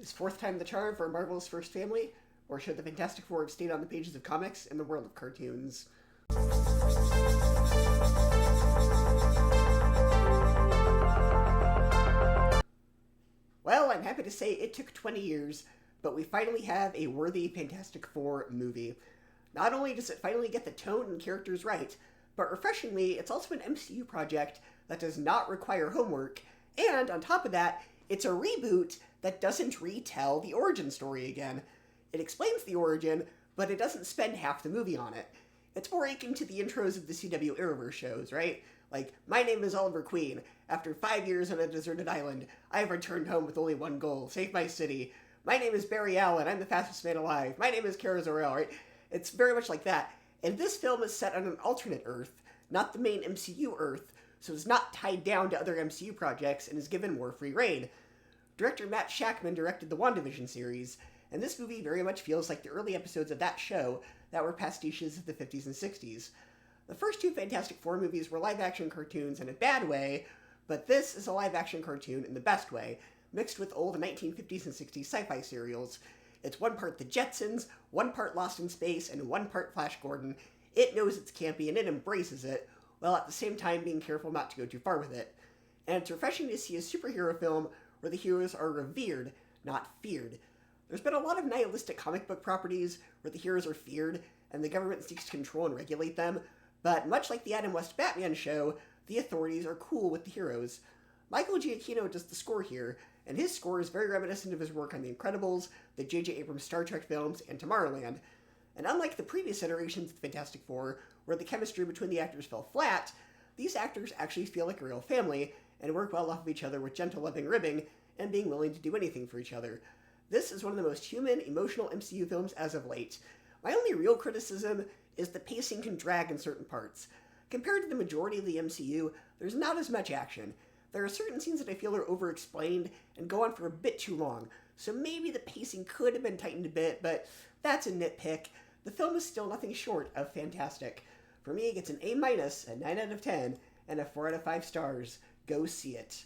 Is fourth time the charm for Marvel's first family? Or should the Fantastic Four have stayed on the pages of comics in the world of cartoons? Well, I'm happy to say it took 20 years, but we finally have a worthy Fantastic Four movie. Not only does it finally get the tone and characters right, but refreshingly, it's also an MCU project that does not require homework, and on top of that, it's a reboot that doesn't retell the origin story again. It explains the origin, but it doesn't spend half the movie on it. It's more akin to the intros of the CW Arrowverse shows, right? Like, my name is Oliver Queen. After 5 years on a deserted island, I have returned home with only one goal: save my city. My name is Barry Allen. I'm the fastest man alive. My name is Kara Zor-El, right? It's very much like that. And this film is set on an alternate Earth, not the main MCU Earth, so it's not tied down to other MCU projects and is given more free reign. Director Matt Shakman directed the WandaVision series, and this movie very much feels like the early episodes of that show that were pastiches of the 50s and 60s. The first two Fantastic Four movies were live-action cartoons in a bad way, but this is a live-action cartoon in the best way, mixed with old 1950s and 60s sci-fi serials. It's one part the Jetsons, one part Lost in Space, and one part Flash Gordon. It knows it's campy and it embraces it, while at the same time being careful not to go too far with it. And it's refreshing to see a superhero film where the heroes are revered, not feared. There's been a lot of nihilistic comic book properties where the heroes are feared and the government seeks to control and regulate them, but much like the Adam West Batman show, the authorities are cool with the heroes. Michael Giacchino does the score here, and his score is very reminiscent of his work on The Incredibles, the J.J. Abrams Star Trek films, and Tomorrowland. And unlike the previous iterations of the Fantastic Four, where the chemistry between the actors fell flat, these actors actually feel like a real family, and work well off of each other with gentle loving ribbing, and being willing to do anything for each other. This is one of the most human, emotional MCU films as of late. My only real criticism is the pacing can drag in certain parts. Compared to the majority of the MCU, there's not as much action. There are certain scenes that I feel are over-explained and go on for a bit too long, so maybe the pacing could have been tightened a bit, but that's a nitpick. The film is still nothing short of fantastic. For me, it gets an A-, a 9 out of 10, and a 4 out of 5 stars. Go see it.